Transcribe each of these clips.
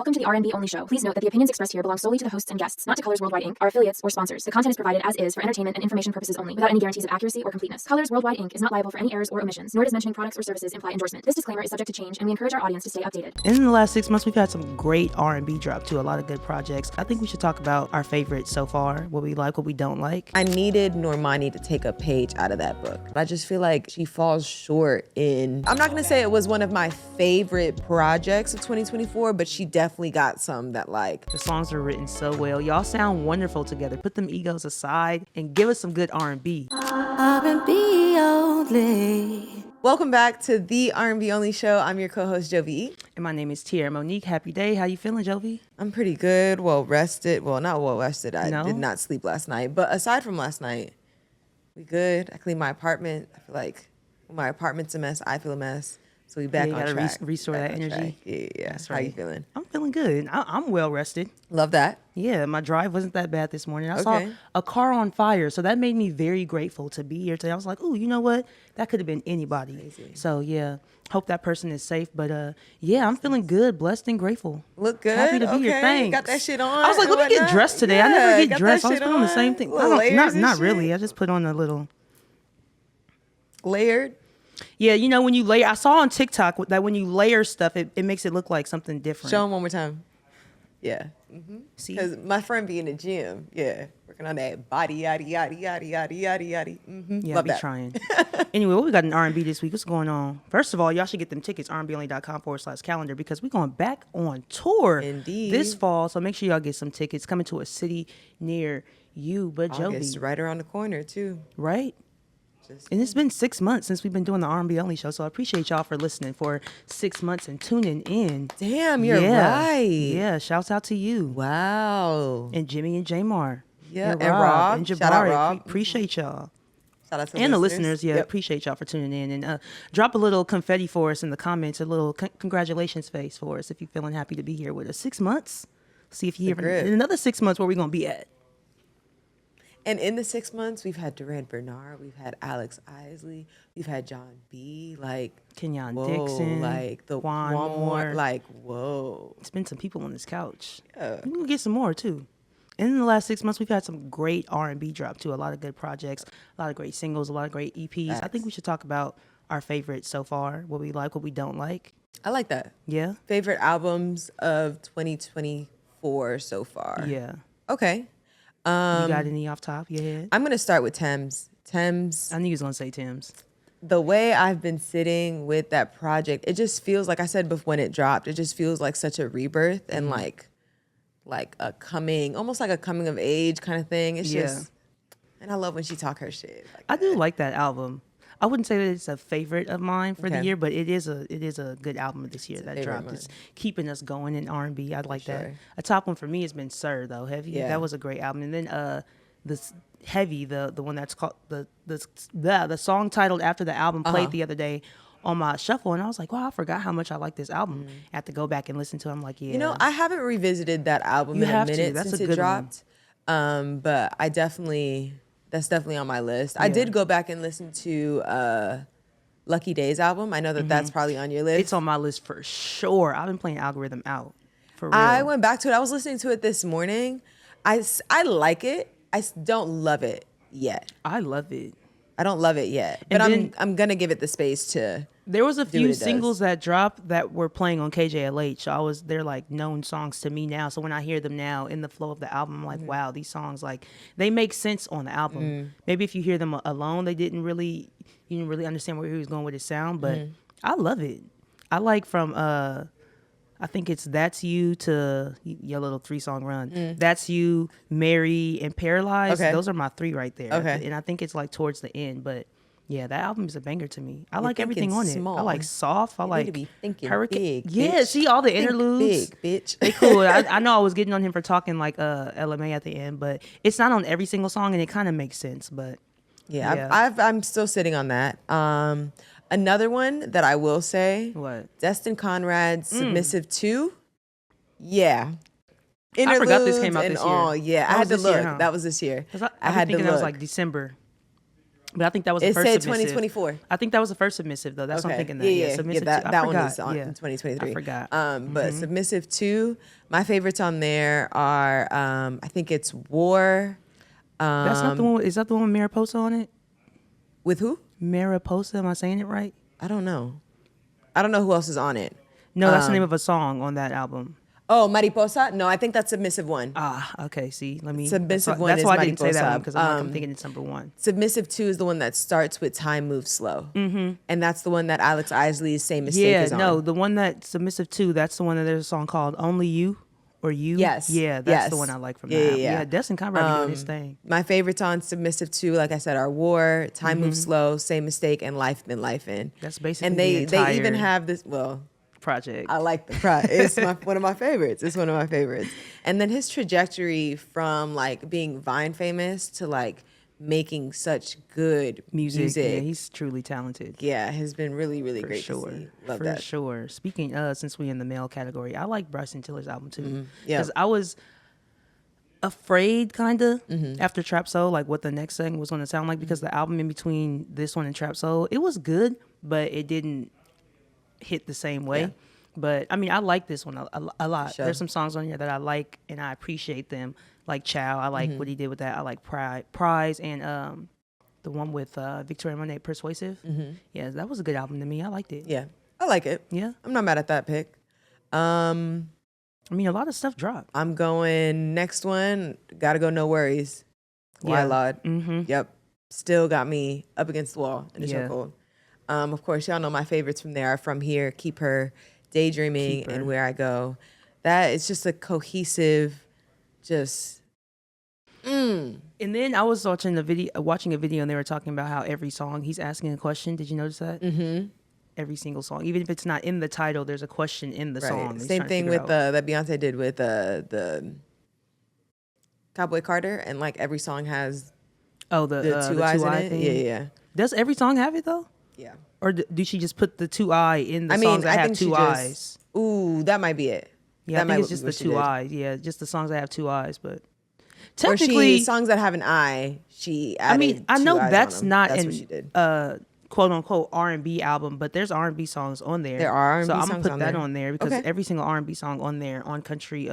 Welcome to the R&B Only show. Please note that the opinions expressed here belong solely to the hosts and guests, not to Colors Worldwide Inc., our affiliates, or sponsors. The content is provided as is for entertainment and information purposes only, without any guarantees of accuracy or completeness. Colors Worldwide Inc. is not liable for any errors or omissions, nor does mentioning products or services imply endorsement. This disclaimer is subject to change, and we encourage our audience to stay updated. In the last 6 months, we've had some great R&B drop too, a lot of good projects. I think we should talk about our favorites so far, what we like, what we don't like. I needed Normani to take a page out of that book. I just feel like she falls short in, I'm not gonna say it was one of my favorite projects of 2024, but she definitely got some that like. The songs are written so well. Y'all sound wonderful together. Put them egos aside and give us some good R&B. R&B only. Welcome back to the R&B Only show. I'm your co-host, Jovy E. And my name is Tiara Monique. Happy day. How you feeling, Jovy? I'm pretty good, well rested. Well, not well rested. I did not sleep last night. But aside from last night, we good. I cleaned my apartment. I feel like when my apartment's a mess, I feel a mess. So we back on track. Gotta restore that energy. Yeah. That's right. How you feeling? I'm feeling good. I'm well rested. Love that. Yeah, my drive wasn't that bad this morning. I saw a car on fire, so that made me very grateful to be here today. I was like, "Ooh, you know what? That could have been anybody." Amazing. So yeah, hope that person is safe. But yeah, I'm feeling good, blessed, and grateful. Look good. Happy to be here. Thanks. Got that shit on. I was like, let me get dressed today. I never get dressed. I was putting on the same thing. Not really. I just put on a little layered. Yeah, you know when you layer. I saw on TikTok that when you layer stuff, it makes it look like something different. Show them one more time. Yeah. See, because my friend be in the gym. Yeah, working on that body, yaddy, yaddy, yaddy, yaddy, yaddy, yaddy. Yeah, love be that. Trying. Anyway, what we got in R&B this week? What's going on? First of all, y'all should get them tickets, rnbonly.com/calendar, because we're going back on tour Indeed. this fall. So make sure y'all get some tickets coming to a city near you. But August, Jovy, right around the corner too. Right? And it's been 6 months since we've been doing the R&B Only show, so I appreciate y'all for listening for 6 months and tuning in. Damn, you're right. Yeah, shouts out to you. Wow. And Jimmy and Jamar. Yeah, and Rob. And Jabari. Shout out Rob. Appreciate y'all. Shout out to and the listeners. Yeah, appreciate y'all for tuning in. And drop a little confetti for us in the comments, a little congratulations face for us if you're feeling happy to be here with us. 6 months. See if you hear in another 6 months where we're going to be at. And in the 6 months, we've had Duran Bernard, we've had Alex Isley, we've had John B, like Kenyon Dixon, like the Juan Moore, like whoa. It's been some people on this couch. Yeah. We can get some more too. And in the last 6 months, we've had some great R&B drop too. A lot of good projects, a lot of great singles, a lot of great EPs. Facts. I think we should talk about our favorites so far, what we like, what we don't like. I like that. Yeah. Favorite albums of 2024 so far. Yeah. Okay. You got any off top of your head? I'm going to start with Tems. Tems. I knew you was going to say Tems. The way I've been sitting with that project, it just feels like I said before when it dropped, it just feels like such a rebirth and like a coming, almost like a coming of age kind of thing. It's just, and I love when she talk her shit. Like I do like that album. I wouldn't say that it's a favorite of mine for the year, but it is a good album this year that dropped. It's keeping us going in R&B. I like that. A top one for me has been Sir though. Heavy. Yeah. That was a great album. And then this Heavy, the one that's called the song titled after the album played the other day on my shuffle, and I was like, wow, I forgot how much I like this album. I have to go back and listen to it. I'm like, yeah. You know, I haven't revisited that album in a minute since it dropped. But I definitely. That's definitely on my list. I did go back and listen to Lucky Days album. I know that that's probably on your list. It's on my list for sure. I've been playing Algorithm Out for real. I went back to it. I was listening to it this morning. I like it. I don't love it yet. I love it. I don't love it yet. But I'm going to give it the space to. There was a few singles that dropped that were playing on KJLH. They're like known songs to me now. So when I hear them now in the flow of the album, I'm like, wow, these songs, like they make sense on the album. Maybe if you hear them alone, you didn't really understand where he was going with his sound, but I love it. I like from, I think it's That's You to your little 3-song run. That's You, Mary, and Paralyzed. Okay. Those are my 3 right there. Okay. And I think it's like towards the end, but yeah, that album is a banger to me. I like everything on it. I like Soft. I like Hurricane. Big, yeah, see all the interludes. Big, bitch. They cool. I know I was getting on him for talking like LMA at the end, but it's not on every single song, and it kind of makes sense. But yeah. I'm still sitting on that. Another one that I will say, Destin Conrad's Submissive 2. Yeah. I forgot this came out this year. I had to look. That was this year. I had to look. That was like December. But I think that was the It first said submissive. 2024. I think that was the first submissive though. That's what I'm thinking. That. Yeah. Submissive that 2. that I one forgot. is on yeah. in 2023. I forgot. But submissive 2, my favorites on there are I think it's War. That's not the one. Is that the one with Mariposa on it? With who? Mariposa. Am I saying it right? I don't know who else is on it. No, that's the name of a song on that album. Oh, Mariposa? No, I think that's submissive 1. Okay. See, let me. Submissive that's 1 That's is why I didn't say that Mariposa. one because I'm thinking it's number 1. Submissive 2 is the one that starts with Time Moves Slow. Mm-hmm. And that's the one that Alex Isley's Same Mistake is on. No, the one that submissive 2. That's the one that there's a song called Only You or You. Yes. Yeah, that's the one I like from that. album. Yeah, Destin Conrad doing his thing. My favorites on submissive 2, like I said, are War, Time Moves Slow, Same Mistake, and Life Been Lifin'. That's basically and the they even have this. Well, project. I like the project. It's one of my favorites. It's one of my favorites. And then his trajectory from like being Vine famous to like making such good music. Yeah, he's truly talented. Yeah, has been really, really great Sure. to see. Love For that. sure. Speaking since we're in the male category, I like Bryson Tiller's album too. Yeah. Because I was afraid kind of after Trap Soul, like what the next thing was going to sound like, because the album in between this one and Trap Soul, it was good, but it didn't hit the same way. Yeah. But I mean, I like this one a lot. Sure. There's some songs on here that I like and I appreciate them. Like Chow, I like what he did with that. I like Prize and the one with Victoria Monet, Persuasive. Yeah, that was a good album to me. I liked it. Yeah, I like it. Yeah. I'm not mad at that pick. I mean, a lot of stuff dropped. I'm going next one. Gotta go NxWorries. Yeah. WILLOW. Yep. Still got me up against the wall in the chokehold. Of course, y'all know my favorites from there are From Here, Keep Her, Daydreaming, and Where I Go. That is just a cohesive, just. And then I was watching a video, and they were talking about how every song he's asking a question. Did you notice that? Mm-hmm. Every single song, even if it's not in the title, there's a question in the song. Same thing with that Beyonce did with the Cowboy Carter, and like every song has the two eyes in it. thing. Yeah. Does every song have it though? Yeah. Or did she just put the 2 eye in the songs that have 2 eyes? Ooh, that might be it. Yeah, that I think it's just the 2 eyes. Yeah, just the songs that have 2 eyes. But technically, songs that have an eye, she added. I mean, I know that's not that's an what she did. quote unquote R&B album, but there's R&B songs on there. There are R&B so I'm songs gonna put on that there. on there because Okay. every single R&B song on there on Country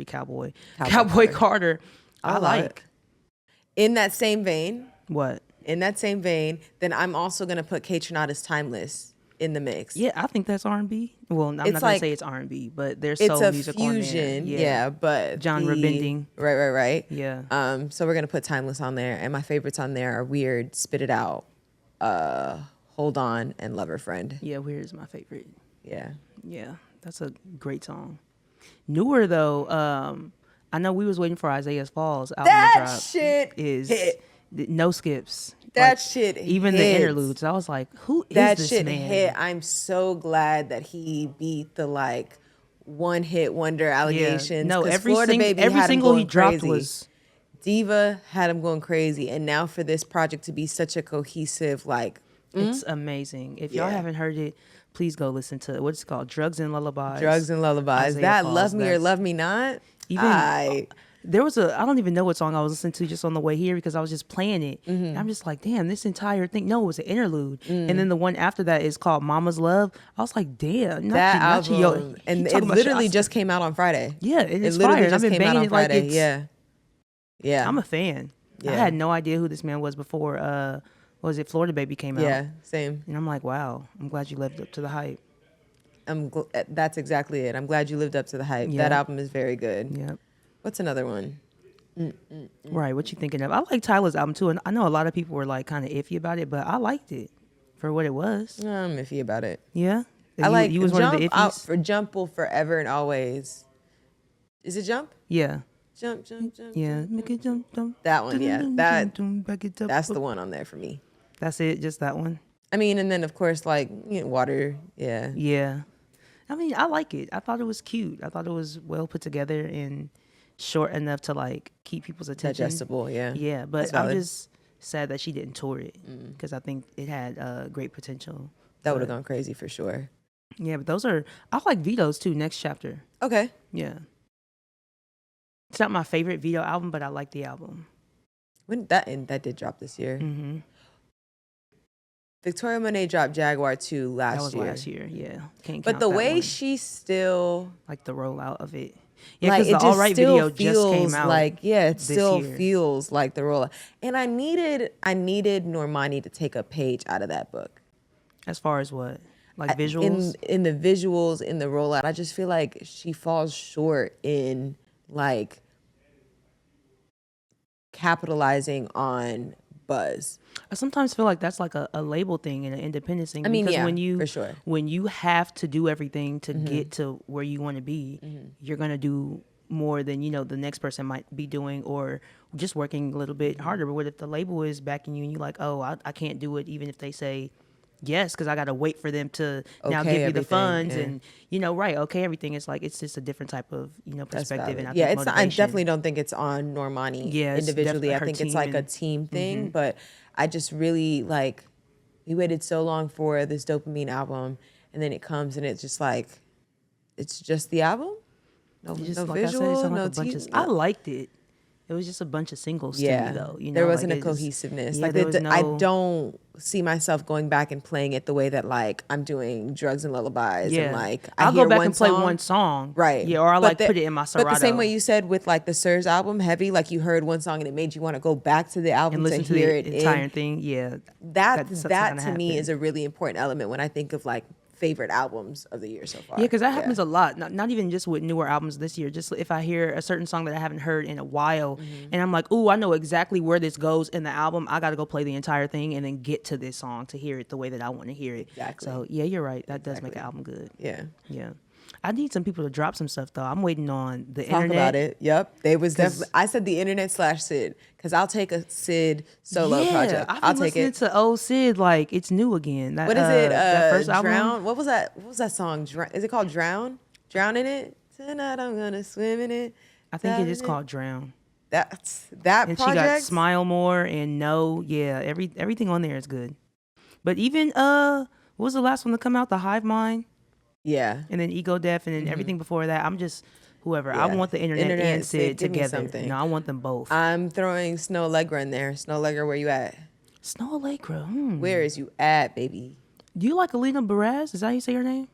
Cowboy Cowboy Carter, I love like. it. In that same vein, What? then I'm also gonna put Kaytranada's Timeless in the mix. Yeah, I think that's R&B. Well, I'm not It's gonna like- say it's R&B, but there's It's soul a music fusion, on there. yeah, but genre bending. Right. Yeah. So we're gonna put Timeless on there, and my favorites on there are Weird, Spit It Out, Hold On, and Lover Friend. Yeah, Weird is my favorite. Yeah. Yeah, that's a great song. Newer though, I know we was waiting for Isaiah's Falls album to That drop. shit is hit. No skips. That shit even hits. the interludes. I was like, who is That this shit man? hit. I'm so glad that he beat the like one hit wonder allegations. No, 'cause every Florida Baby had him single he going dropped crazy. was Diva had him going crazy, and now for this project to be such a cohesive like. it's amazing. If y'all Yeah. haven't heard it, please go listen to what's it called, Drugs and Lullabies. Drugs and Lullabies. Isaiah That Falls, Love Me or that's- Love Me Not. Even there was I don't even know what song I was listening to just on the way here because I was just playing it. And I'm just like, damn, this entire thing. No, it was an interlude. And then the one after that is called Mama's Love. I was like, damn, that album, and it literally just came out on Friday. Yeah, and it's it literally fire. just I've been came out banging on it like Friday. it's. Yeah. I'm a fan. I Yeah. had no idea who this man was before. What was it? Florida Baby came out. Yeah, same. And I'm like, wow, I'm glad you lived up to the hype. That's exactly it. I'm glad you lived up to the hype. Yeah. That album is very good. Yep. What's another one? Right. What you thinking of? I like Tyler's album too, and I know a lot of people were like kind of iffy about it, but I liked it for what it was. I'm iffy about it. Yeah. I like you was Jump. one of the iffies. For Jump will forever and always. Is it Jump? Yeah. Jump. Yeah. Make it jump, jump. That one, yeah. Back it up. That's the one on there for me. That's it. Just that one. I mean, and then of course, like Water. Yeah. Yeah. I mean, I like it. I thought it was cute. I thought it was well put together and short enough to like keep people's attention. Digestible. Yeah. Yeah, but That's I'm valid. just sad that she didn't tour it because I think it had great potential. That would have gone crazy for sure. Yeah, but I like Vito's too. Next Chapter. Okay. Yeah. It's not my favorite Vito album, but I like the album. That did drop this year. Victoria Monet dropped Jaguar 2 last year. That was last year, yeah. Can't But count the that way one. she still like the rollout of it. Yeah, like because it the All Right video just feels came out. like it this still year. feels like the rollout. And I needed Normani to take a page out of that book. As far as what? Like visuals? In the visuals, in the rollout, I just feel like she falls short in like capitalizing on buzz. I sometimes feel like that's like a label thing and an independence thing. I mean, because yeah, for sure. when you have to do everything to get to where you want to be, you're gonna do more than the next person might be doing, or just working a little bit harder. But what if the label is backing you and you're like, oh, I can't do it, even if they say yes, because I gotta wait for them to now give me the funds and okay, everything. It's like it's just a different type of perspective. And I think it's not, I definitely don't think it's on Normani individually. I think it's like a team thing, but I just really like we waited so long for this dopamine album, and then it comes and it's just like it's just the album. No, just, no like visual, I said, no like a bunch team. I liked it. It was just a bunch of singles to me, though. There wasn't a cohesiveness. Yeah, I don't see myself going back and playing it the way that like I'm doing Drugs and Lullabies. Yeah. And like I'll go back and play one song. Right. Yeah, or I put it in my Serato. But the same way you said with like the Sirs album, Heavy, like you heard one song and it made you want to go back to the album and listen to hear the it entire thing. Yeah. That to me is a really important element when I think of like favorite albums of the year so far. Yeah, because that happens a lot. Not even just with newer albums this year. Just if I hear a certain song that I haven't heard in a while, and I'm like, ooh, I know exactly where this goes in the album. I got to go play the entire thing and then get to this song to hear it the way that I want to hear it. Exactly. So yeah, you're right. That does make an album good. Yeah. Yeah. I need some people to drop some stuff though. I'm waiting on the Talk internet. about it. Yep. They was definitely. I said the internet / Sid because I'll take a Sid solo project. I'll take it. To old Sid like it's new again. That, what is it? That first Drown. album? What was that? What was that song? Is it called Drown? Drown in it. Tonight I'm gonna swim in it. I think it is called Drown. That and project. She got Smile More and No. Yeah, everything on there is good. But even what was the last one to come out? The Hive Mind. Yeah. And then Ego Death and then everything before that. I'm just whoever. Yeah. I want the internet and Sid together. I want them both. I'm throwing Snoh Aalegra in there. Snoh Aalegra, where you at? Snoh Aalegra. Where is you at, baby? Do you like Alina Baraz? Is that how you say her name?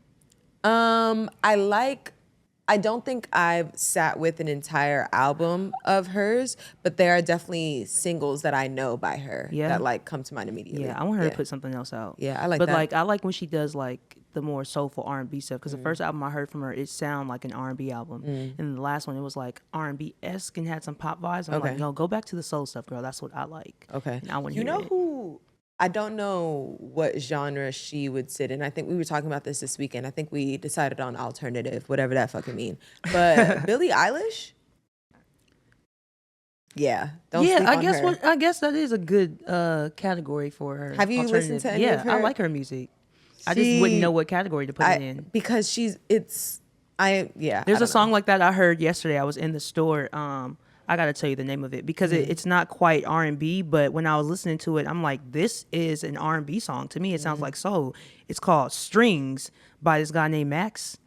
I don't think I've sat with an entire album of hers, but there are definitely singles that I know by her that like come to mind immediately. Yeah, I want her to put something else out. Yeah, I like that. But like I like when she does like the more soulful R&B stuff, because the first album I heard from her, it sounded like an R&B album. And the last one, it was like R&B-esque and had some pop vibes. I'm like, no, go back to the soul stuff, girl. That's what I like. Okay. And I want to hear it. Who... I don't know what genre she would sit in. I think we were talking about this weekend. I think we decided on alternative, whatever that fucking mean. But Billie Eilish? Yeah. Don't sleep on her. I guess that is a good category for her. Have you listened to any of her? I like her music. I just wouldn't know what category to put it in. Because there's a song like that I heard yesterday. I was in the store. I got to tell you the name of it because it's not quite R&B, but when I was listening to it, I'm like, this is an R&B song. To me, it sounds like soul. It's called Strings by this guy named Max.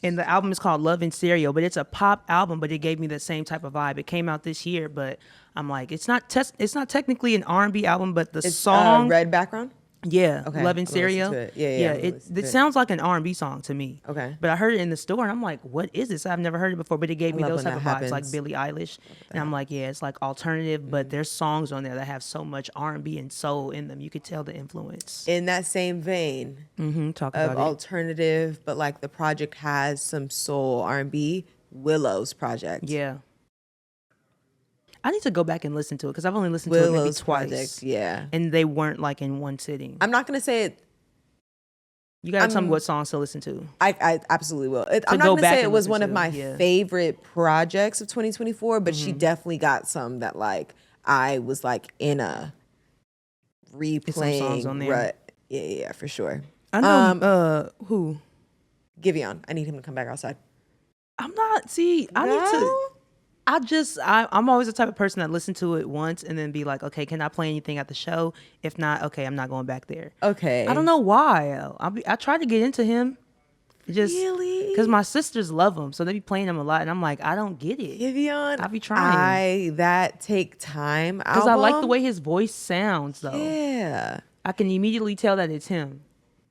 And the album is called Love in Stereo, but it's a pop album, but it gave me the same type of vibe. It came out this year, but I'm like, it's not technically an R&B album, but the song... Red background? Yeah, okay. Love in Stereo. Yeah. It sounds like an R&B song to me. Okay. But I heard it in the store and I'm like, what is this? I've never heard it before, but it gave me those type of vibes like Billie Eilish. And I'm like, yeah, it's like alternative, but there's songs on there that have so much R&B and soul in them. You could tell the influence. In that same vein talk about of alternative, but like the project has some soul R&B, Willow's project. Yeah. I need to go back and listen to it because I've only listened to it maybe twice. Project, yeah. And they weren't like in one sitting. I'm not going to say it. You got to tell me what songs to listen to. I absolutely will. I'm not going to say it was one of my favorite projects of 2024, but she definitely got some that like I was like in a replaying songs on there. rut. Yeah, for sure. I know who? Givéon. I need him to come back outside. I'm not. See, I need to. I'm always the type of person that listen to it once and then be like, okay, can I play anything at the show? If not, okay, I'm not going back there. Okay. I don't know why. I tried to get into him. Really? Because my sisters love him, so they be playing him a lot, and I'm like, I don't get it. Givéon, I be trying. that take time. Because I like the way his voice sounds, though. Yeah. I can immediately tell that it's him.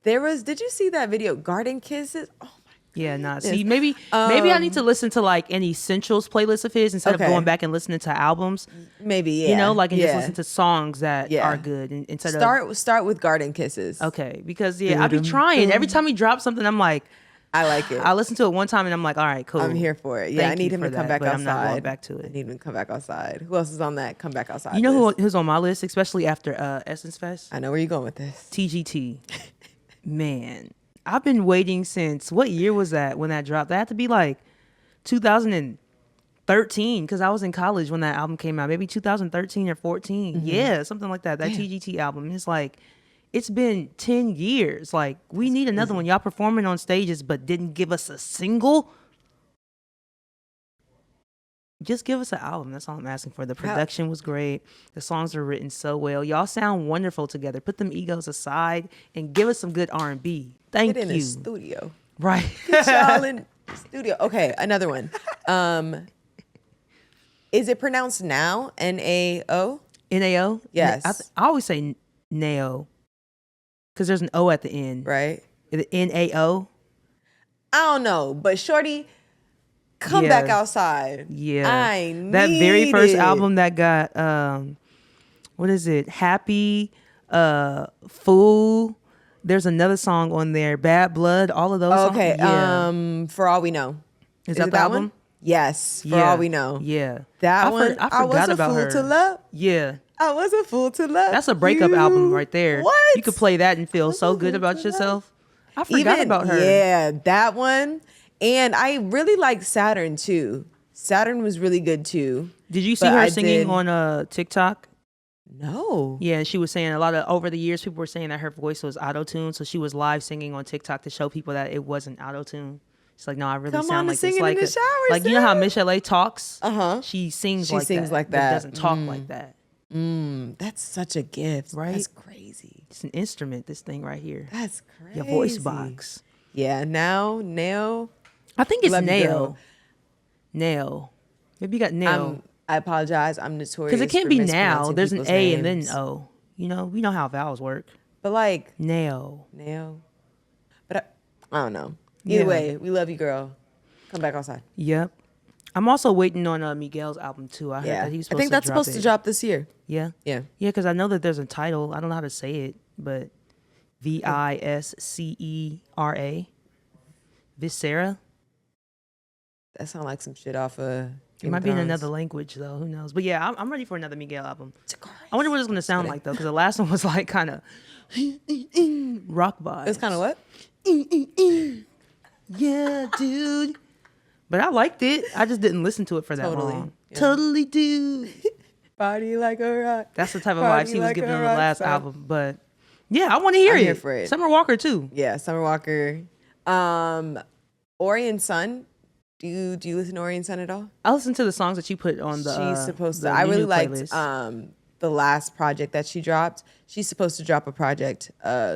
Did you see that video, Garden Kisses? Oh my Yeah, nah. goodness. See, maybe I need to listen to like an essentials playlist of his instead of going back and listening to albums. Maybe, yeah. You know, like, and just listen to songs that are good instead of start with Garden Kisses. Okay, because I be trying. Every time he drops something, I'm like, I like it. I listen to it one time and I'm like, all right, cool. I'm here for it. Yeah, I need him to come back outside. I'm not going back to it. I need him to come back outside. Who else is on that come back outside? You know who's on my list, especially after Essence Fest? I know where you're going with this. TGT. Man, I've been waiting since, what year was that when that dropped? That had to be like 2013 because I was in college when that album came out. Maybe 2013 or 14. Mm-hmm. Yeah, something like that. That TGT album. It's like, it's been 10 years. Like, we need another one. Y'all performing on stages but didn't give us a single. Just give us an album. That's all I'm asking for. The production was great. The songs are written so well. Y'all sound wonderful together. Put them egos aside and give us some good R&B. Thank you. Get in the studio. Right. Get y'all in the studio. Okay, another one. Is it pronounced now? N-A-O? N-A-O? Yes. I always say Nao. Because there's an O at the end. Right. Is it N-A-O? I don't know. But shorty, come back outside. Yeah. I need that very first it. album that got, what is it? Happy, Fool. There's another song on there. Bad Blood. All of those songs. Okay. Yeah. For All We Know. Is that the that album? One? Yes. For All We Know. Yeah. That one. I forgot about her. I was a fool to love. Yeah. I was a fool to love. That's a breakup album right there. What? You could play that and feel so good about yourself. I forgot about her. Yeah, that one. And I really like Saturn too. Saturn was really good too. Did you see her singing on TikTok? No. Yeah, she was saying over the years, people were saying that her voice was auto-tuned. So she was live singing on TikTok to show people that it wasn't auto-tuned. It's like, no, I really sound like this. Like in the shower, like, you know how Michelle talks? Uh-huh. She sings like that. But doesn't talk like that. That's such a gift. Right? That's crazy. It's an instrument, this thing right here. That's crazy. Your voice box. Yeah, Nail. I think it's Nail. Nail. Maybe you got Nail. I apologize. I'm notorious. Because it can't be now. There's an A names. and then O. You know, we know how vowels work. But like Nail. But I don't know. Either way, we love you, girl. Come back outside. Yep. I'm also waiting on Miguel's album too. I heard that he's supposed to drop it. I think that's supposed to drop this year. Yeah. Yeah. Yeah, because I know that there's a title. I don't know how to say it, but Viscera. Viscera. That sounds like some shit off of It might be in another language though. Who knows? But yeah, I'm ready for another Miguel album. I wonder what it's gonna sound like though, because the last one was like kind of rock vibes. It's kind of what? Yeah, dude. But I liked it. I just didn't listen to it for that long. Yeah. Totally, dude. Party like a rock. That's the type of vibes he was giving on the last album. But yeah, I want to hear it. I'm here for it. Summer Walker too. Yeah, Summer Walker. Orion Sun. Do you listen to Orion Sun at all? I listen to the songs that you put on the. She's supposed to. the I really new liked playlist. the last project that she dropped. She's supposed to drop a project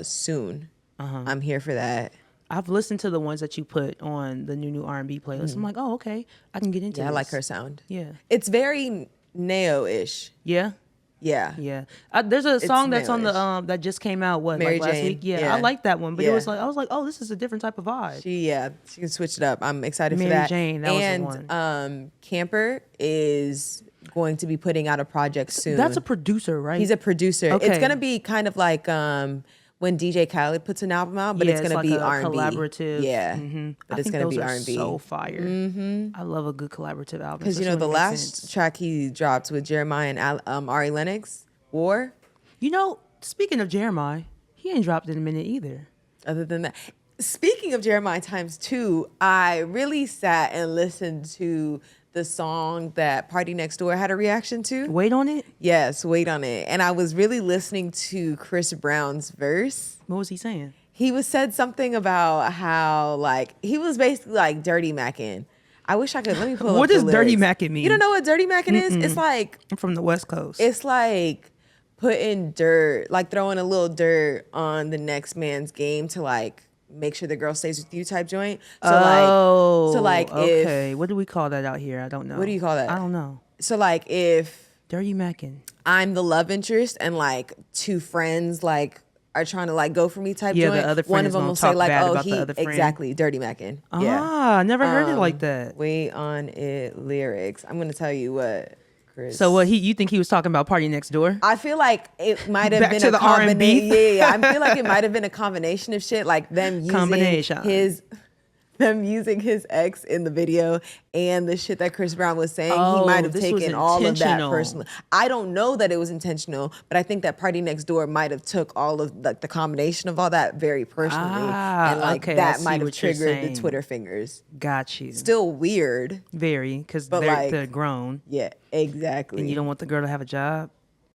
soon. I'm here for that. I've listened to the ones that you put on the new R&B playlist. I'm like, oh, okay, I can get into this. I like her sound. Yeah. It's very Neo-ish. Yeah. Yeah. Yeah. There's a song that's on the that just came out Mary last Jane. week. Yeah, I like that one, but Yeah. it was like I was like, oh, this is a different type of vibe. She can switch it up. I'm excited Mary for that. Jane, that was the one. And Camper is going to be putting out a project soon. That's a producer, right? He's a producer. Okay. It's gonna be kind of like when DJ Khaled puts an album out, but it's gonna be R&B. Collaborative. Yeah, but it's gonna be R&B. R&B. So fire. I love a good collaborative album. Because you know the last track he dropped with Jeremiah and Ari Lennox, War. You know, speaking of Jeremiah, he ain't dropped in a minute either. Other than that, speaking of Jeremiah ×2, I really sat and listened to the song that Party Next Door had a reaction to. Wait on it? Yes, Wait on It. And I was really listening to Chris Brown's verse. What was he saying? He said something about how he was basically like dirty macking. I wish I could, let me pull up What the does dirty lyrics. macking mean? You don't know what dirty macking is? It's like, I'm from the West Coast. it's like putting dirt, like throwing a little dirt on the next man's game to make sure the girl stays with you type joint. So okay. What do we call that out here? I don't know. What do you call that? I don't know. So if Dirty macking. I'm the love interest and two friends are trying to like go for me type Yeah, joint, the other friend one of is them gonna will say talk like, bad oh, about the he other friend. exactly dirty macking. I never heard it like that. Wait on it lyrics. I'm gonna tell you what, Chris. So what you think he was talking about Party Next Door? I feel like it might have Back been to a the R&B? combination. Yeah. I feel like it might have been a combination of shit, like them using his ex in the video and the shit that Chris Brown was saying. He might have taken all of that personally. I don't know that it was intentional, but I think that Party Next Door might have took all of like the combination of all that very personally, and like that might have triggered the Twitter fingers. Got you. Still weird, very, because they're grown. Yeah, exactly. And you don't want the girl to have a job.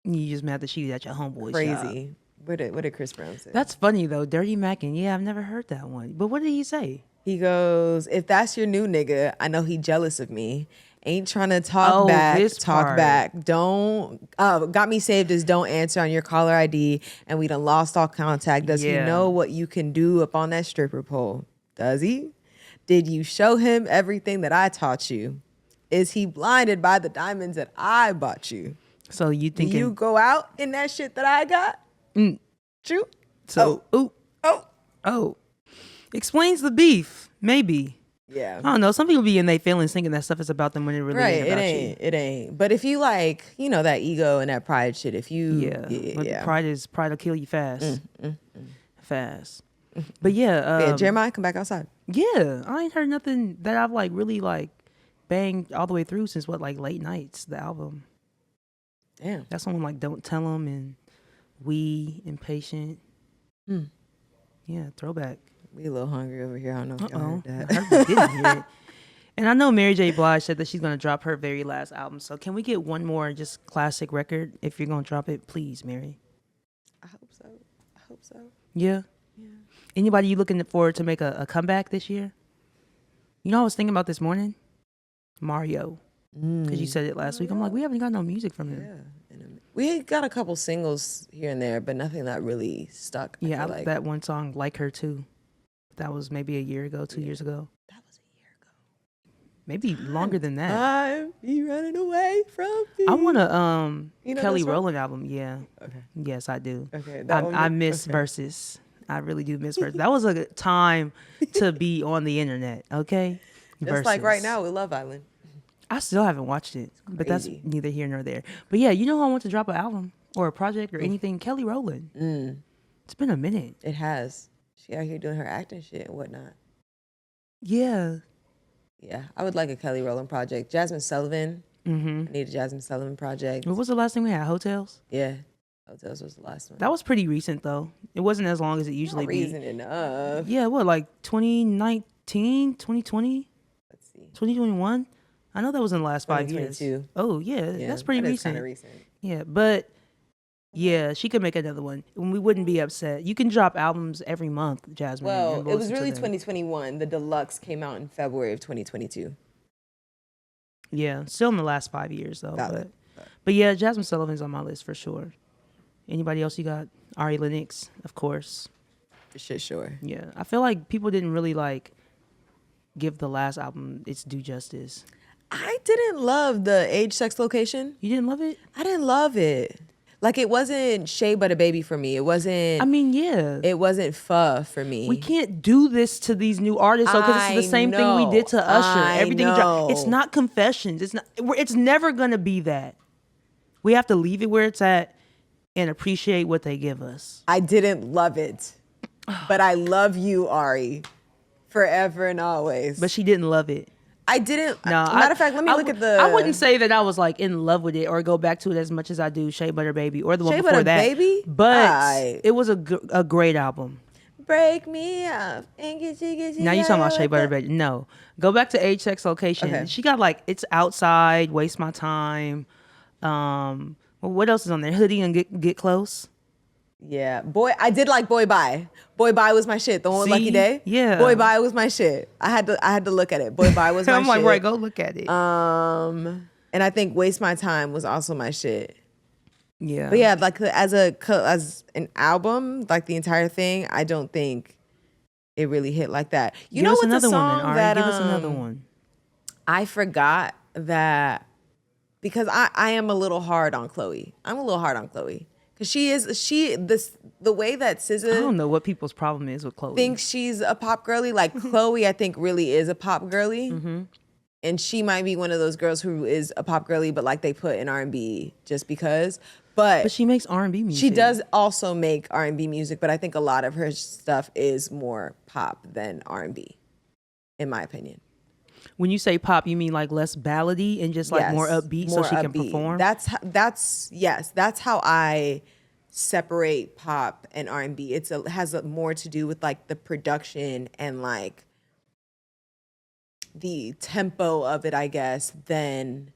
You just mad that she's at your homeboy's Crazy. job. What did Chris Brown say? That's funny though. Dirty Mackin'. Yeah, I've never heard that one. But what did he say? He goes, if that's your new nigga, I know he jealous of me. Ain't trying to talk back, talk back. Don't, got me saved as don't answer on your caller ID, and we done lost all contact. Does he know what you can do up on that stripper pole? Does he? Did you show him everything that I taught you? Is he blinded by the diamonds that I bought you? So you think you go out in that shit that I got? True? So, explains the beef, maybe. Yeah. I don't know. Some people be in their feelings thinking that stuff is about them when it really ain't about you. It ain't. But if you like, you know, that ego and that pride shit, if you... Pride will kill you fast. Fast. But yeah. Jeremiah, come back outside. Yeah. I ain't heard nothing that I've like really like banged all the way through since what, like Late Nights, the album. Damn. That's one like Don't Tell 'Em and We, Impatient. Yeah, throwback. We a little hungry over here. I don't know if y'all heard that. I heard we didn't hear it. And I know Mary J. Blige said that she's going to drop her very last album. So can we get one more just classic record? If you're going to drop it, please, Mary. I hope so. Yeah? Yeah. Anybody you looking forward to make a comeback this year? You know, I was thinking about this morning. Mario. Because you said it last week. I'm like, we haven't got no music from him. Yeah. We got a couple singles here and there, but nothing that really stuck. I like that one song, Like Her Too. That was maybe a year ago, 2 years ago. That was a year ago. Maybe longer than that. I'm be running away from you. I want a Kelly Rowland album. Yeah. Okay. Yes, I do. Okay. I miss Versus. I really do miss Versus. That was a good time to be on the internet. Okay. Just like right now with Love Island. I still haven't watched it, but that's neither here nor there. But yeah, you know who I want to drop an album or a project or anything? Kelly Rowland. It's been a minute. It has. She out here doing her acting shit and whatnot. Yeah. Yeah, I would like a Kelly Rowland project. Jazmine Sullivan. I need a Jazmine Sullivan project. What was the last thing we had? Hotels? Yeah. Hotels was the last one. That was pretty recent, though. It wasn't as long as it usually be. Recent enough. Yeah, what, like 2019, 2020? Let's see. 2021? I know that was in the last 5 years. Oh, yeah, that's pretty recent. Kind of recent. Yeah, but yeah, she could make another one. And we wouldn't be upset. You can drop albums every month, Jazmine. Well, it was really 2021. The deluxe came out in February of 2022. Yeah, still in the last 5 years, though. But yeah, Jazmine Sullivan's on my list for sure. Anybody else you got? Ari Lennox, of course. For shit, sure. Yeah, I feel like people didn't really like give the last album its due justice. I didn't love the Age, Sex, Location. You didn't love it? I didn't love it. Like, it wasn't Shea But a Baby for me. It wasn't... I mean, yeah. It wasn't pho for me. We can't do this to these new artists, though, because it's the same thing we did to Usher. Everything it's not Confessions. It's never going to be that. We have to leave it where it's at and appreciate what they give us. I didn't love it. But I love you, Ari. Forever and always. But she didn't love it. I didn't. No, matter of fact, let me look at the... I wouldn't say that I was like in love with it or go back to it as much as I do Shea Butter Baby or the one before that. Shea Butter Baby? But it was a great album. Break me up and get you now you talking about Shea Butter Baby. No. Go back to Age, Sex, Location. Okay. She got like It's Outside, Waste My Time. Well, what else is on there? Hoodie and Get Close. Yeah, I did like Boy Bye. Boy Bye was my shit. The one with Lucky Day. Yeah, Boy Bye was my shit. I had to look at it. Boy Bye was my shit. I'm like, right, go look at it. And I think Waste My Time was also my shit. Yeah, but yeah, like as an album, like the entire thing, I don't think it really hit like that. You know what's a song that give us another one. I forgot that because I am a little hard on Chloe. I'm a little hard on Chloe. Because the way that I SZA don't know what people's problem is with Chloe. thinks she's a pop girly. Like Chloe, I think really is a pop girly. And she might be one of those girls who is a pop girly, but like they put in R&B just because. But she makes R&B music. She does also make R&B music, but I think a lot of her stuff is more pop than R&B, in my opinion. When you say pop, you mean like less ballady and just like more upbeat so she can perform? That's how I separate pop and R&B. It has more to do with like the production and like the tempo of it, I guess, than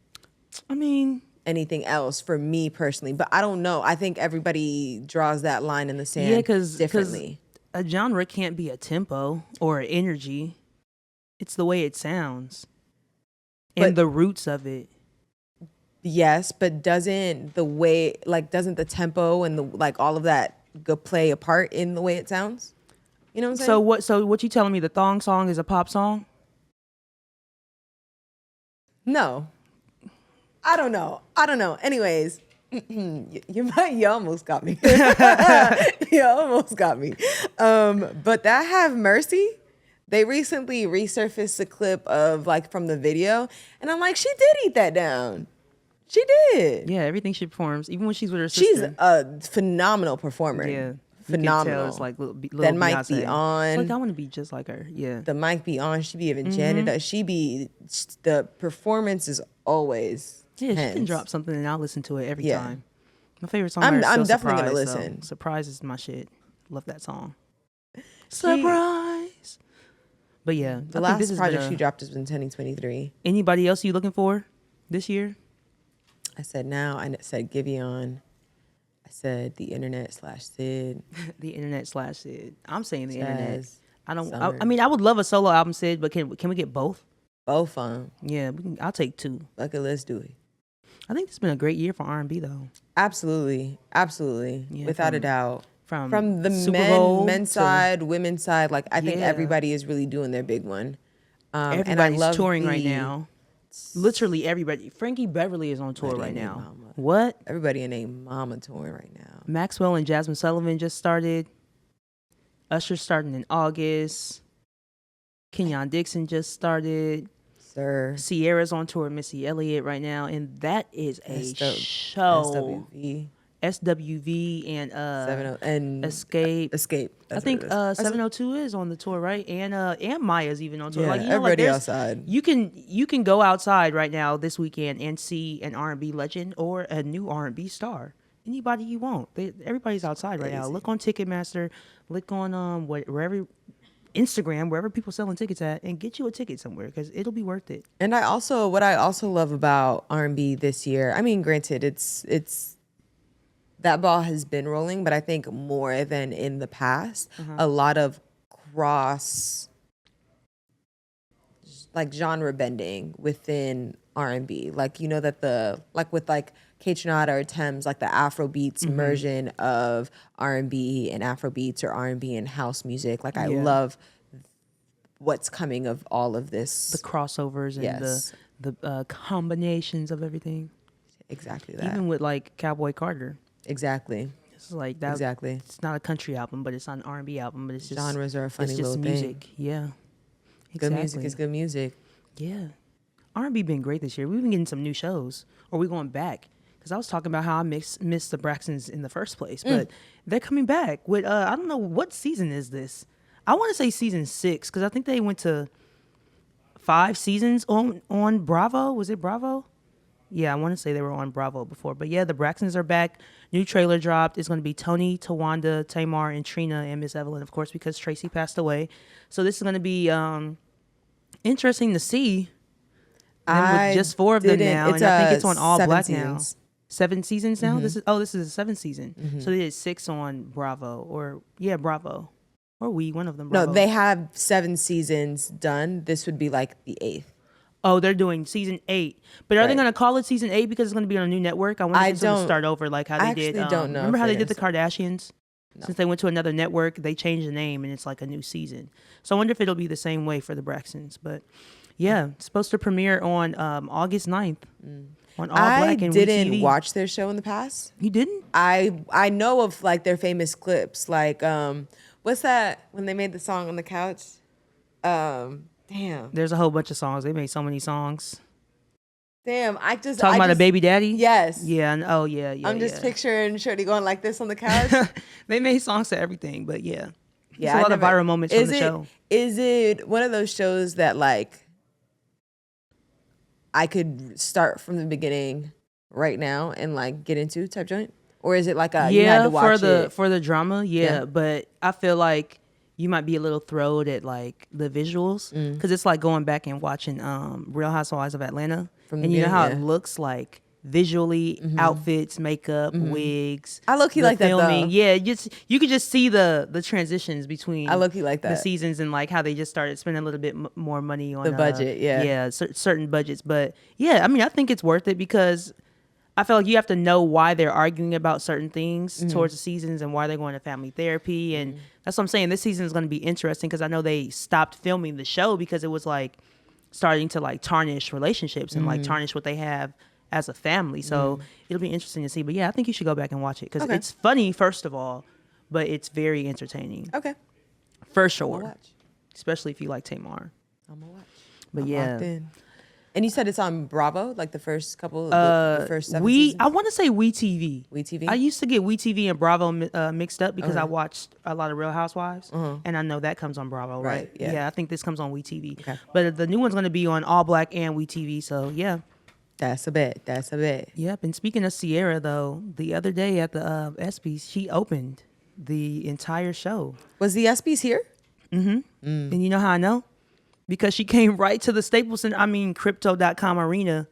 anything else for me personally. But I don't know. I think everybody draws that line in the sand differently. A genre can't be a tempo or an energy. It's the way it sounds and the roots of it. Yes, but doesn't the tempo and all of that go play a part in the way it sounds? You know what I'm saying? So what you telling me, the thong song is a pop song? No. I don't know. Anyways, you almost got me. You almost got me. But that Have Mercy, they recently resurfaced a clip of from the video, and I'm like, she did eat that down. She did. Yeah, everything she performs, even when she's with her sister. She's a phenomenal performer. Yeah. Phenomenal. It's like little that mic Beyonce. be on. It's like I want to be just like her. Yeah. The mic be on. She be even Janet. The performance is always. Yeah, tense. she can drop something and I'll listen to it every Yeah. time. My favorite song. I'm definitely gonna listen. Surprise is my shit. Love that song. Surprise. But yeah, the last project she dropped has been 2023. Anybody else you looking for this year? I said Givéon. I said the internet/Sid. The internet/Sid. I'm saying the internet. I don't. Summer. I would love a solo album, Sid, but can we get both? Both of them. Yeah, I'll take two. Okay, let's do it. I think it's been a great year for R&B though. Absolutely. Yeah, without a doubt. From the Super Bowl men's side, women's side, I think everybody is really doing their big one. Everybody's and I love touring right now. Literally everybody. Frankie Beverly is on tour right now. What? Everybody in a mama touring right now. Maxwell and Jazmine Sullivan just started. Usher's starting in August. Kenyon Dixon just started. Sir. Ciara's on tour with Missy Elliott right now, and that is a show. SWV and Escape. I think 702 is on the tour, right? And Maya's even on tour. Yeah, everybody outside. You can go outside right now this weekend and see an R&B legend or a new R&B star. Anybody you want. Everybody's outside right now. Look on Ticketmaster. Look on wherever Instagram, wherever people selling tickets at, and get you a ticket somewhere because it'll be worth it. And what I also love about R&B this year. I mean, granted, it's. That ball has been rolling, but I think more than in the past, a lot of cross, genre bending within R&B. That with Kaytranada or Tems, the Afrobeats immersion of R&B and Afrobeats or R&B and house music. I love what's coming of all of this. The crossovers and the combinations of everything. Exactly that. Even with Cowboy Carter. Exactly. It's like that. Exactly. It's not a country album, but it's not an R&B album, but it's just genres are a funny little music. thing. Yeah. Exactly. Good music is good music. Yeah. R&B been great this year. We've been getting some new shows, or we going back. Because I was talking about how I missed the Braxtons in the first place, but they're coming back with I don't know what season is this. I want to say season 6 because I think they went to 5 seasons on Bravo. Was it Bravo? Yeah, I want to say they were on Bravo before. But yeah, the Braxtons are back. New trailer dropped. It's going to be Toni, Tawanda, Tamar, and Trina, and Miss Evelyn, of course, because Tracy passed away. So this is going to be interesting to see. With just 4 of them now, and I think it's on All Black seasons. Now. 7 seasons now? This is the 7th season. So they did 6 on Bravo. Bravo. Or one of them. Bravo. No, they have 7 seasons done. This would be the 8th. Oh, they're doing season 8. But are they going to call it season 8 because it's going to be on a new network? I wonder if it's going to start over how they did. I don't know. Remember how they did the Kardashians? No. Since they went to another network, they changed the name and it's a new season. So I wonder if it'll be the same way for the Braxtons. But yeah, it's supposed to premiere on August 9th on All Black and didn't WeTV. watch their show in the past. You didn't? I know of like their famous clips, like what's that when they made the song on the couch? Damn. There's a whole bunch of songs. They made so many songs. Damn, Talking about a baby daddy? Yes. Yeah. Yeah. I'm just picturing Shorty going like this on the couch. They made songs to everything, but yeah. Yeah, There's a lot of viral moments from the show. Is it one of those shows that like I could start from the beginning right now and like get into type joint? Or is it like you had to watch for the drama, yeah. But I feel like you might be a little throwed at like the visuals because it's like going back and watching Real Housewives of Atlanta, and you know how it looks like visually, outfits, makeup, wigs. I low-key like that though. Yeah, you could just see the transitions between I low-key like that. The seasons and like how they just started spending a little bit more money on the budget. Certain budgets. But yeah, I mean, I think it's worth it because I feel like you have to know why they're arguing about certain things towards the seasons and why they're going to family therapy. And that's what I'm saying. This season is going to be interesting because I know they stopped filming the show because it was like starting to like tarnish relationships and like tarnish what they have as a family. So it'll be interesting to see. But yeah, I think you should go back and watch it because it's funny, first of all, but it's very entertaining. Okay. For sure. Especially if you like Tamar. I'm gonna watch. But yeah. And you said it's on Bravo, like the first couple, the first 7 seasons? I want to say WeTV. WeTV? I used to get WeTV and Bravo mixed up because I watched a lot of Real Housewives, and I know that comes on Bravo, right? Yeah. I think this comes on WeTV. Okay. But the new one's going to be on All Black and WeTV, so yeah. That's a bet. Yep, and speaking of Ciara, though, the other day at the ESPYS, she opened the entire show. Was the ESPYS here? And you know how I know? Because she came right to the Crypto.com arena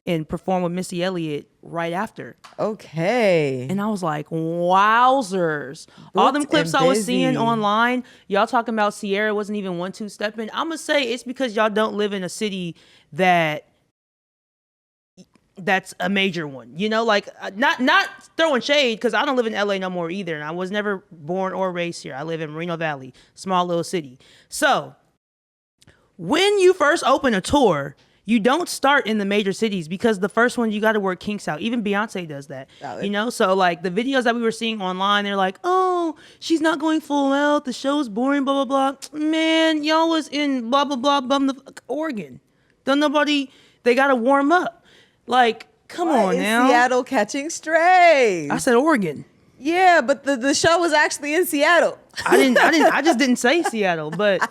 and performed with Missy Elliott right after. Okay. And I was like, wowzers. All them clips I was seeing online, y'all talking about Ciara wasn't even 1-2 stepping. I'm going to say it's because y'all don't live in a city that's a major one. You know, like not throwing shade because I don't live in LA no more either. And I was never born or raised here. I live in Moreno Valley, small little city. So when you first open a tour, you don't start in the major cities because the first one you got to work kinks out. Even Beyonce does that, you know? So like the videos that we were seeing online, they're like, oh, she's not going full out. The show's boring, blah, blah, blah. Man, y'all was in blah, blah, blah, Oregon. Don't nobody, they got to warm up. Like, come on now. Seattle catching strays. I said Oregon. Yeah, but the show was actually in Seattle. I just didn't say Seattle, but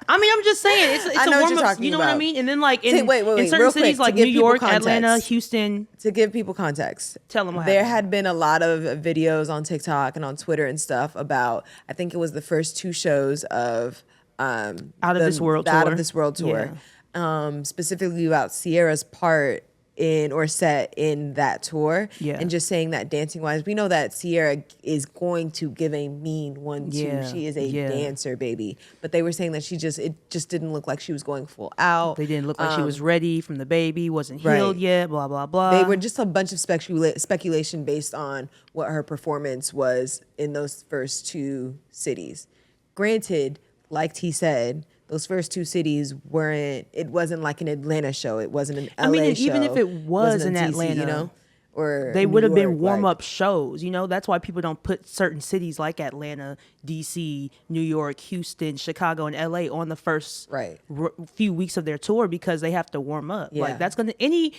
I mean, I'm just saying it's a warm up. You know what I mean? And then like in certain cities like New York, Atlanta, Houston. To give people context, tell them what there happened. had been a lot of videos on TikTok and on Twitter and stuff about. I think it was the first 2 shows of Out of This World tour. Yeah. Specifically about Ciara's part in or set in that tour, and just saying that dancing wise, we know that Ciara is going to give a mean 1-2. She is a dancer, baby. But they were saying that it just didn't look like she was going full out. They didn't look like she was ready from the baby, wasn't healed yet, blah, blah, blah. They were just a bunch of speculation based on what her performance was in those first 2 cities. Granted, like T said, those first 2 cities it wasn't like an Atlanta show. It wasn't an LA show. Even if it was in Atlanta, you know, or they would have been warm-up shows. You know, that's why people don't put certain cities like Atlanta, DC, New York, Houston, Chicago, and LA on the first few weeks of their tour because they have to warm up. Like that's gonna any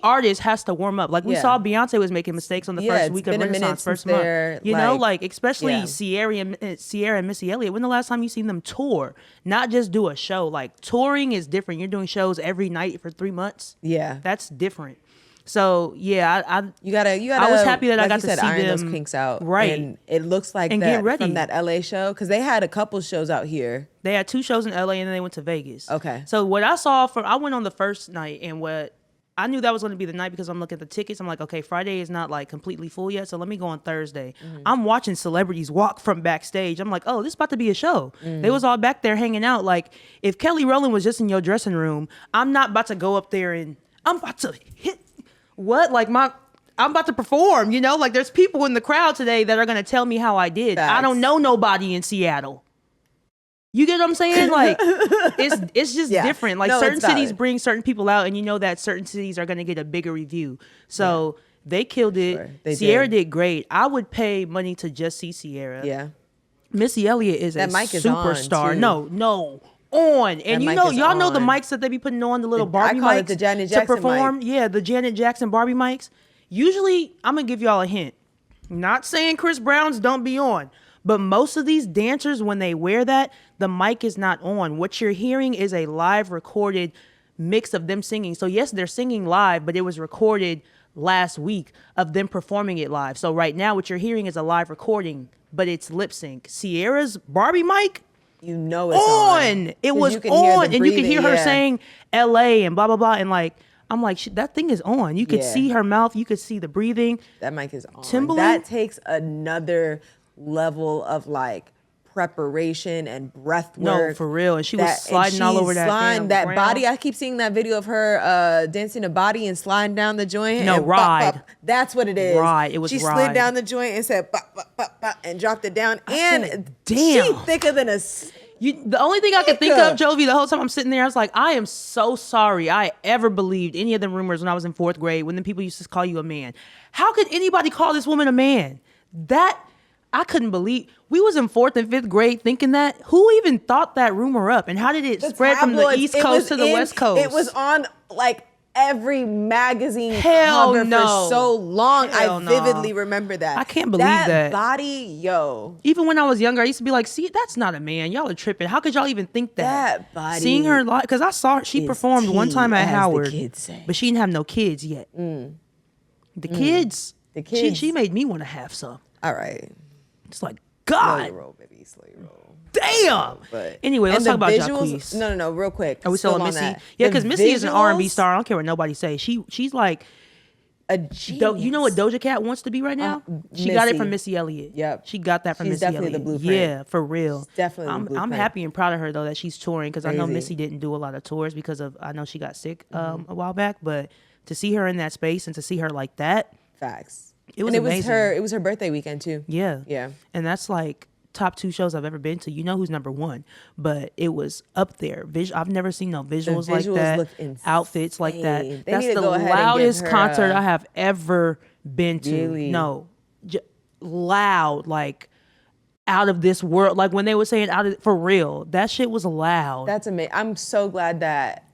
artist has to warm up. Like we saw Beyonce was making mistakes on the first week of Renaissance, first month. You know, like especially Ciara and Missy Elliott. When the last time you seen them tour? Not just do a show. Like touring is different. You're doing shows every night for 3 months. Yeah, that's different. So yeah, I was happy that I got to see iron them those kinks out, right? And it looks like and that get ready. From that LA show because they had a couple shows out here. They had 2 shows in LA and then they went to Vegas. Okay. So what I saw I went on the first night and what I knew that was going to be the night because I'm looking at the tickets. I'm like, okay, Friday is not like completely full yet, so let me go on Thursday. I'm watching celebrities walk from backstage. I'm like, oh, this is about to be a show. They was all back there hanging out. Like if Kelly Rowland was just in your dressing room, I'm not about to go up there and I'm about to hit. What? Like I'm about to perform, you know? Like there's people in the crowd today that are going to tell me how I did. I don't know nobody in Seattle. You get what I'm saying? Like, it's just different. Like, No, certain it's valid. cities bring certain people out, and you know that certain cities are going to get a bigger review. So they killed it. Sure, they Ciara did. did great. I would pay money to just see Ciara. Yeah. Missy Elliott is That a mic is on, superstar. too. No. On. And mic is y'all know the on. mics that they be putting on, the little I Barbie call mics it the Janet to Jackson perform. mic. Yeah, the Janet Jackson Barbie mics. Usually, I'm going to give y'all a hint. Not saying Chris Brown's don't be on, but most of these dancers, when they wear that, the mic is not on. What you're hearing is a live recorded mix of them singing. So yes, they're singing live, but it was recorded last week of them performing it live. So right now, what you're hearing is a live recording, but it's lip sync. Ciara's Barbie mic, You know it's on. It 'Cause was you can hear the on, and you can breathing, hear her yeah. saying LA and blah blah blah, and like I'm like that thing is on. You could Yeah. see her mouth, you could see the breathing. That mic is on. Timbaland? That takes another level of like preparation and breath work. No, for real. And she was and sliding all she's over that sliding damn that ground. body. I keep seeing that video of her dancing a body and sliding down the joint. No, and ride. bop. That's what it is. Ride. It was she ride. slid down the joint and said bop, bop, bop, bop, and dropped it down. And damn. she thicker than a. The only thing I could think of, Jovy, the whole time I'm sitting there, I was like, I am so sorry I ever believed any of the rumors when I was in 4th grade when the people used to call you a man. How could anybody call this woman a man? That I couldn't believe. We was in 4th and 5th grade thinking that. Who even thought that rumor up? And how did it spread from the tabloids, East it Coast was to the in- West Coast? It was on like every magazine Hell cover no. for so long. Hell I no. vividly remember that. I can't believe that. body, yo. Even when I was younger, I used to be like, see, that's not a man. Y'all are tripping. How could y'all even think that? That body Seeing her live, because I saw her, she is performed one tea, time at as the Howard, kids say. but she didn't have no kids yet. The kids, The kids. She made me want to have some. All right. It's like, Slow God your roll, baby. Slow your roll. damn. But Anyway, let's and talk the about visuals, Jacquees. No, real quick. Are we still on on Missy? that. Yeah, The because Missy is an R&B visuals, star. I don't care what nobody say. She's like, A genius. you know what Doja Cat wants to be right now? She got it Missy. from Missy Elliott. Yep. She got that from She's Missy definitely Elliott. the blueprint. Yeah, for real. definitely the I'm blueprint. happy and proud of her though that she's touring because I know Crazy. Missy didn't do a lot of tours because of I know she got sick a while back, but to see her in that space and to see her like that, Facts. It was and amazing. It was her birthday weekend too. yeah. Yeah. And that's like top 2 shows I've ever been to. You know who's number 1, but it was up there. I've never seen no visuals like visuals that, look outfits like that. insane. They That's need to the go ahead and give loudest her concert a- I have ever been to. Really? No, loud, like out of this world. Like when they were saying for real, that shit was loud. That's amazing. I'm so glad that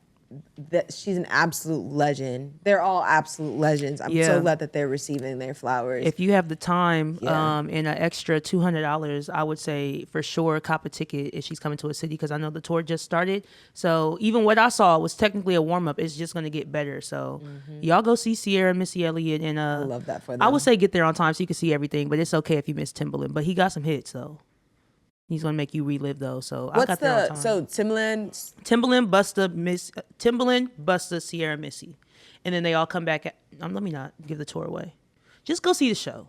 she's an absolute legend. They're all absolute legends. I'm Yeah. so glad that they're receiving their flowers. If you have the time Yeah. and an extra $200, I would say for sure cop a ticket if she's coming to a city because I know the tour just started. So even what I saw was technically a warm up. It's just going to get better. So y'all go see Ciara, Missy Elliott, and I love that for them. I would say get there on time so you can see everything. But it's okay if you miss Timbaland. But he got some hits though. He's gonna make you relive though. So I got there on time. so Timbaland? Timbaland, Busta, Ciara, Missy, and then they all come back. Let me not give the tour away. Just go see the show.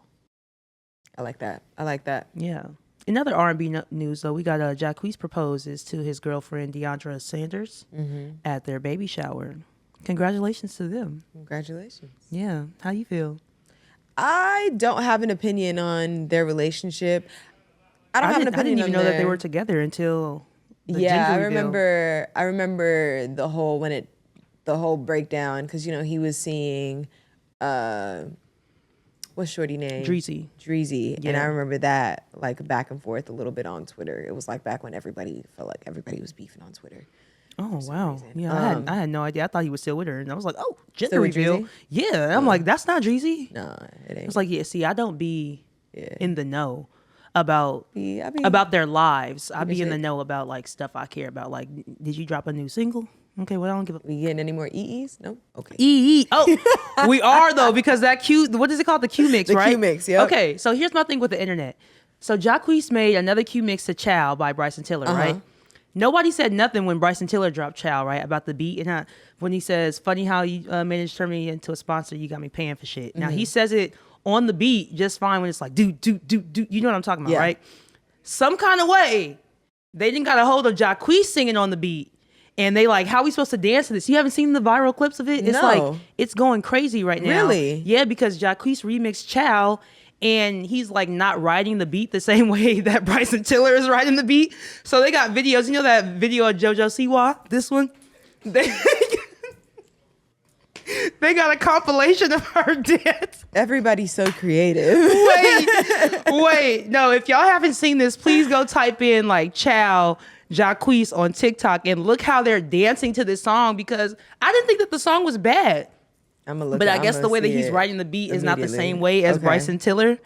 I like that. I like that. Yeah. In other R&B news, though, we got Jacquees proposes to his girlfriend Deiondra Sanders at their baby shower. Congratulations to them. Congratulations. Yeah. How you feel? I don't have an opinion on their relationship. I don't have an I didn't opinion even on know that they their- were together until the Yeah, gender reveal. I remember the whole breakdown because he was seeing what's shorty name? Dreezy. Dreezy. And Yeah. I remember that like back and forth a little bit on Twitter. It was like back when everybody felt like everybody was beefing on Twitter. Oh wow! Yeah, I had no idea. I thought he was still with her, and I was like, "Oh, gender Still with reveal." Dreezy? Yeah, I'm like, "That's not Dreezy." Nah, it ain't. It's like, yeah. See, I don't be Yeah. in the know about I be- about their lives. I be in it. the know about like stuff I care about. Like, did you drop a new single? Okay, well, I don't give a. We getting any more EEs? No? Okay. Oh, we are though because that Q. What is it called? The Q mix, The right? Q mix, yep. Okay, so here's my thing with the internet. So Jacquees made another Q mix to "Chow" by Bryson Tiller, right? Nobody said nothing when Bryson Tiller dropped "Chow," right? About the beat and when he says, "Funny how you managed to turn me into a sponsor. You got me paying for shit." Now he says it on the beat just fine when it's like, do. You know what I'm talking about, Yeah. right? Some kind of way they didn't got a hold of Jacquees singing on the beat. And they like, how are we supposed to dance to this? You haven't seen the viral clips of it? It's No. like, it's going crazy right now. Really? Yeah, because Jacquees remixed "Chow," and he's like not riding the beat the same way that Bryson Tiller is riding the beat. So they got videos. You know that video of JoJo Siwa? This one? They got a compilation of her dance. Everybody's so creative. Wait. No, if y'all haven't seen this, please go type in like Chow Jacquees on TikTok and look how they're dancing to this song, because I didn't think that the song was bad. But I guess the way that he's writing the beat is not the same way as Bryson Tiller.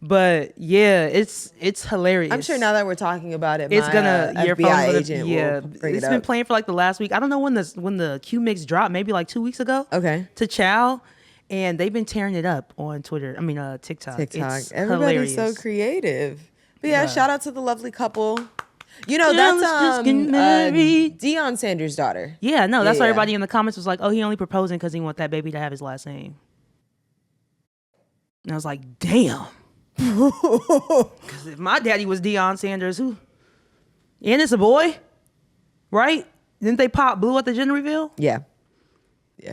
But yeah, it's hilarious. I'm sure now that we're talking about it, it's my gonna your FBI phone's agent will bring it's it been up. playing for like the last week. I don't know when the Q mix dropped, maybe like 2 weeks ago. Okay. To Chow, and they've been tearing it up on Twitter. I mean, TikTok. It's Everybody's hilarious. so creative. But yeah, shout out to the lovely couple. You know, Girls just getting married. Deion Sanders' daughter. Yeah, no, that's why Yeah. everybody in the comments was like, "Oh, he only proposing because he want that baby to have his last name." And I was like, "Damn." Because if my daddy was Deion Sanders, and it's a boy, right? Didn't they pop blue at the gender reveal? Yeah.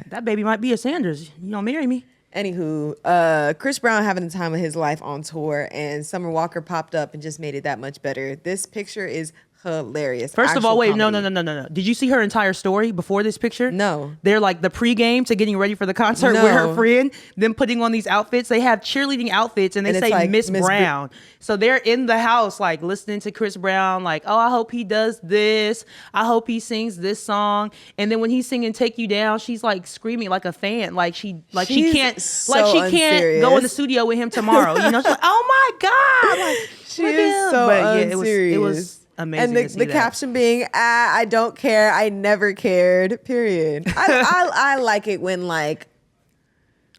That baby might be a Sanders. You don't marry me. Anywho, Chris Brown having the time of his life on tour, and Summer Walker popped up and just made it that much better. This picture is hilarious. First of all, Actual wait, comedy. no. Did you see her entire story before this picture? No. They're like the pregame to getting ready for the concert with her friend, them putting on these outfits. They have cheerleading outfits and they And it's say like Miss Miss Brown. So they're in the house like listening to Chris Brown, like, oh, I hope he does this. I hope he sings this song. And then when he's singing Take You Down, she's like screaming like a fan. She can't go in the studio with him tomorrow. You know, she's like, oh my God. Like, She is so unserious. It was amazing. And the caption being, I don't care. I never cared. Period. I like it when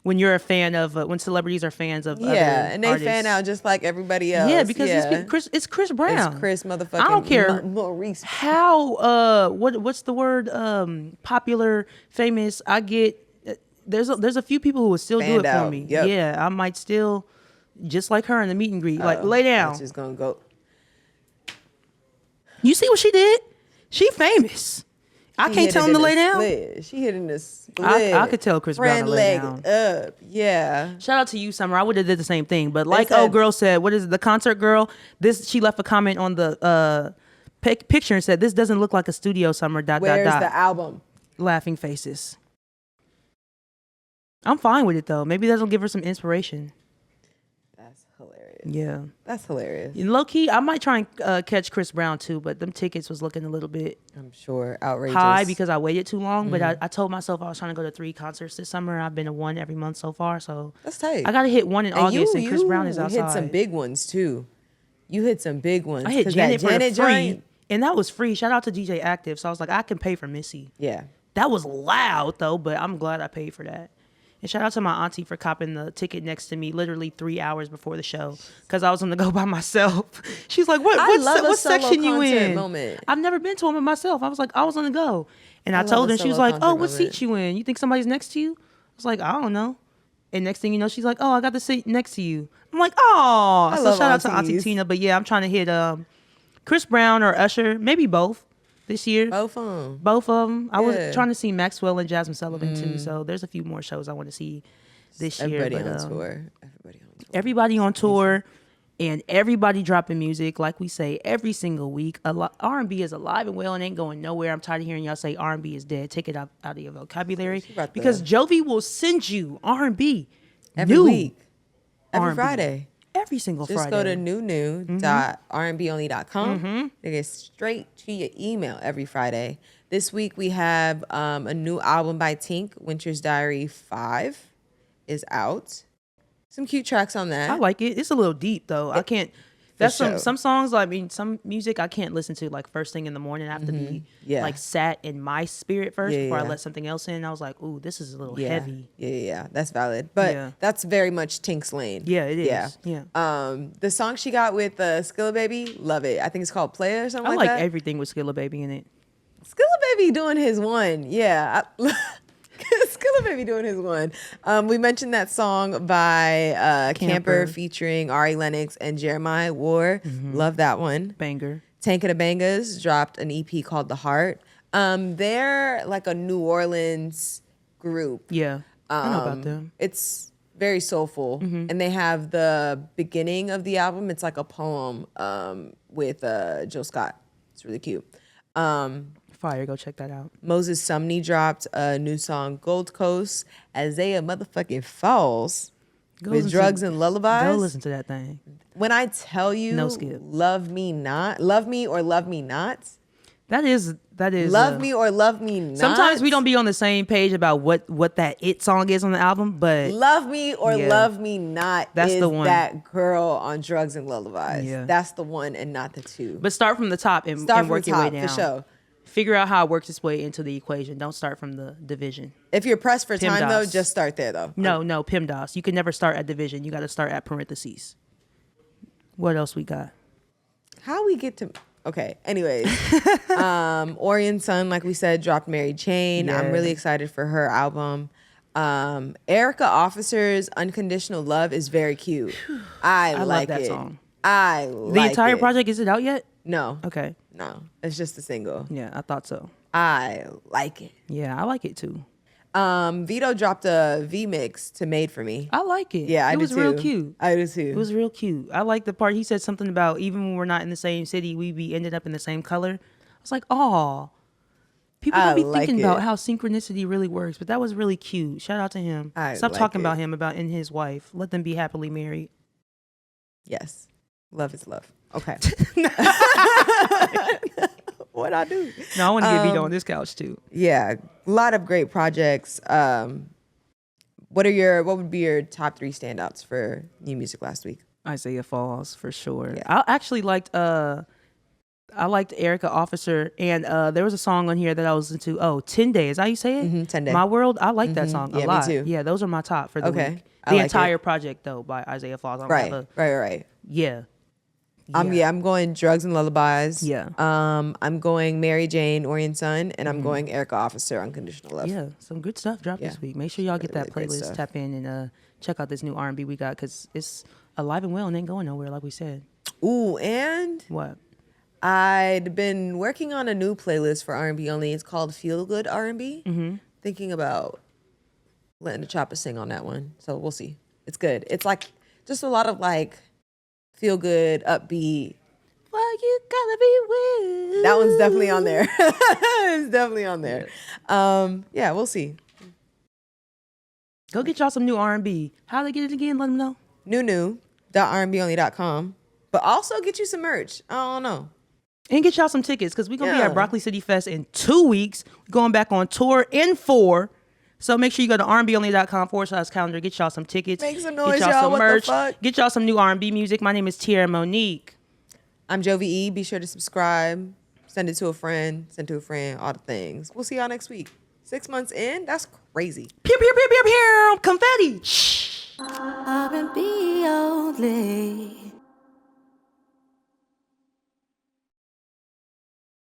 you're a fan of when celebrities are fans of other and they artists. fan out just like everybody else. Yeah, because it's Chris Brown. It's Chris motherfucking. I don't care Maurice. how what's the word popular, famous. I get there's a few people who will still do it for me. Yep. Yeah, I might still just like her in the meet and greet. Like lay down. She's gonna go. You see what she did? She famous. I can't tell him to lay down. Split. She hit in the split. I could tell Chris Brown to lay down. Up. Yeah. Shout out to you, Summer. I would have did the same thing. But like old girl said, what is it, the concert girl? She left a comment on the picture and said, this doesn't look like a studio, Summer, ... Where's the album? Laughing faces. I'm fine with it, though. Maybe that'll give her some inspiration. That's hilarious. Yeah. That's hilarious. Low key, I might try and catch Chris Brown, too, but them tickets was looking a little bit... I'm sure. Outrageous. High because I waited too long, but I told myself I was trying to go to 3 concerts this summer. I've been to 1 every month so far, so that's tight. I got to hit 1 in August, and Chris Brown is outside. You hit some big ones too. You hit some big ones. I hit Janet for free, joint, and that was free. Shout out to DJ Active. So I was like, I can pay for Missy. Yeah, that was loud though, but I'm glad I paid for that. And shout out to my auntie for copping the ticket next to me literally 3 hours before the show because I was going to go by myself. She's like, what section you in? Moment. I've never been to one by myself. I was like, I was going to go. And I told her, she was like, oh, what seat you in? You think somebody's next to you? I was like, I don't know. And next thing you know, she's like, oh, I got the seat next to you. I'm like, oh. So shout out to Auntie Tina. But yeah, I'm trying to hit Chris Brown or Usher, maybe both. This year. Both of them. I was trying to see Maxwell and Jazmine Sullivan too. So there's a few more shows I want to see this year. Everybody on tour. Everybody on tour. And everybody dropping music. Like we say every single week. R&B is alive and well and ain't going nowhere. I'm tired of hearing y'all say R&B is dead. Take it out of your vocabulary. Because Jovy will send you R&B. Every week. Every Friday. Every single Friday. Just go to new.rnbonly.com. They get straight to your email every Friday. This week we have a new album by Tink. Winter's Diary 5 is out. Some cute tracks on that. I like it. It's a little deep though. I can't. That's some songs. I mean, some music I can't listen to like first thing in the morning. I have to be like sat in my spirit first before I let something else in. I was like, ooh, this is a little heavy. Yeah, that's valid. But that's very much Tink's lane. Yeah, it is. Yeah. The song she got with Skilla Baby, love it. I think it's called Play or something like that. I like everything with Skilla Baby in it. Skilla Baby doing his one. Yeah. Skilla Baby doing his one. We mentioned that song by Camper featuring Ari Lennox and Jeremiah War. Love that one. Banger. Tank of the Bangas dropped an EP called The Heart. They're like a New Orleans group. Yeah, I know about them. It's very soulful. And they have the beginning of the album. It's like a poem with Jill Scott. It's really cute. Fire, go check that out. Moses Sumney dropped a new song, Gold Coast, Isaiah motherfucking Falls, with Drugs and Lullabies. Go listen to that thing. When I tell you, No skip. love me or love me not. That is Love me or love me not. Sometimes we don't be on the same page about what that it song is on the album, but Love me or love me not. That's is the one. That girl on Drugs and Lullabies. Yeah. That's the one, and not the two. but start from the top and work your way down. for sure. Figure out how it works its way into the equation. Don't start from the division. If you're pressed for time, PEMDAS. though, just start there, though. No, PEMDAS. You can never start at division. You got to start at parentheses. What else we got? How we get to... Okay, anyways. Orion Sun, like we said, dropped Mary Jane. Yeah. I'm really excited for her album. Erica Officer's Unconditional Love is very cute. I like love that it. song. I like The entire it. project, is it out yet? No. Okay. No. It's just a single. Yeah, I thought so. I like it. Yeah, I like it too. Vito dropped a V-mix to Made for Me. I like it. Yeah, I it do was too. real cute. I do too. It was real cute. I like the part he said something about even when we're not in the same city, we be ended up in the same color. I was like, oh, people don't be thinking about how synchronicity really works, but that was really cute. Shout out to him. Stop talking about him and his wife. Let them be happily married. Yes, love is love. Okay. What I do? No, I want to get Vito on this couch too. Yeah, a lot of great projects. What would be your top 3 standouts for new music last week? Isaiah Falls for sure. Yeah. I actually liked Erica Officer, and there was a song on here that I was into. Oh, 10 Days. How you say it? 10 Day. My World. I like that song a Yeah, me lot. too. Yeah, those are my top for the Okay. week. I The like entire it. project though by Isaiah Falls. I don't Right, have right. Yeah. I'm going Drugs and Lullabies. Yeah. I'm going Mary Jane, Orion Sun, and I'm going Erica Officer, Unconditional Love. Yeah, some good stuff dropped this week. Make sure y'all get that really great playlist, stuff. tap in, and check out this new R&B we got because it's alive and well and ain't going nowhere, like we said. Ooh, and What? I'd been working on a new playlist for R&B Only. It's called Feel Good R&B. Thinking about letting the chopper sing on that one. So we'll see. It's good. It's like just a lot of like feel good, upbeat. Well, you gotta be with. That one's definitely on there. It's definitely on there. Yeah, we'll see. Go get y'all some new R&B. How they get it again? Let them know. new.rnbonly.com. But also get you some merch. I don't know. And get y'all some tickets because we're going to be Yeah. at Broccoli City Fest in 2 weeks. Going back on tour in 4. So make sure you go to rnbonly.com/calendar. Get y'all some tickets. Make some noise, get y'all y'all. some What the merch. fuck? Get y'all some new R&B music. My name is Tiara Monique. I'm Jovy E. Be sure to subscribe. Send it to a friend. Send to a friend. All the things. We'll see y'all next week. 6 months in? That's crazy. Pew, pew, pew, pew, pew. Confetti. R&B only.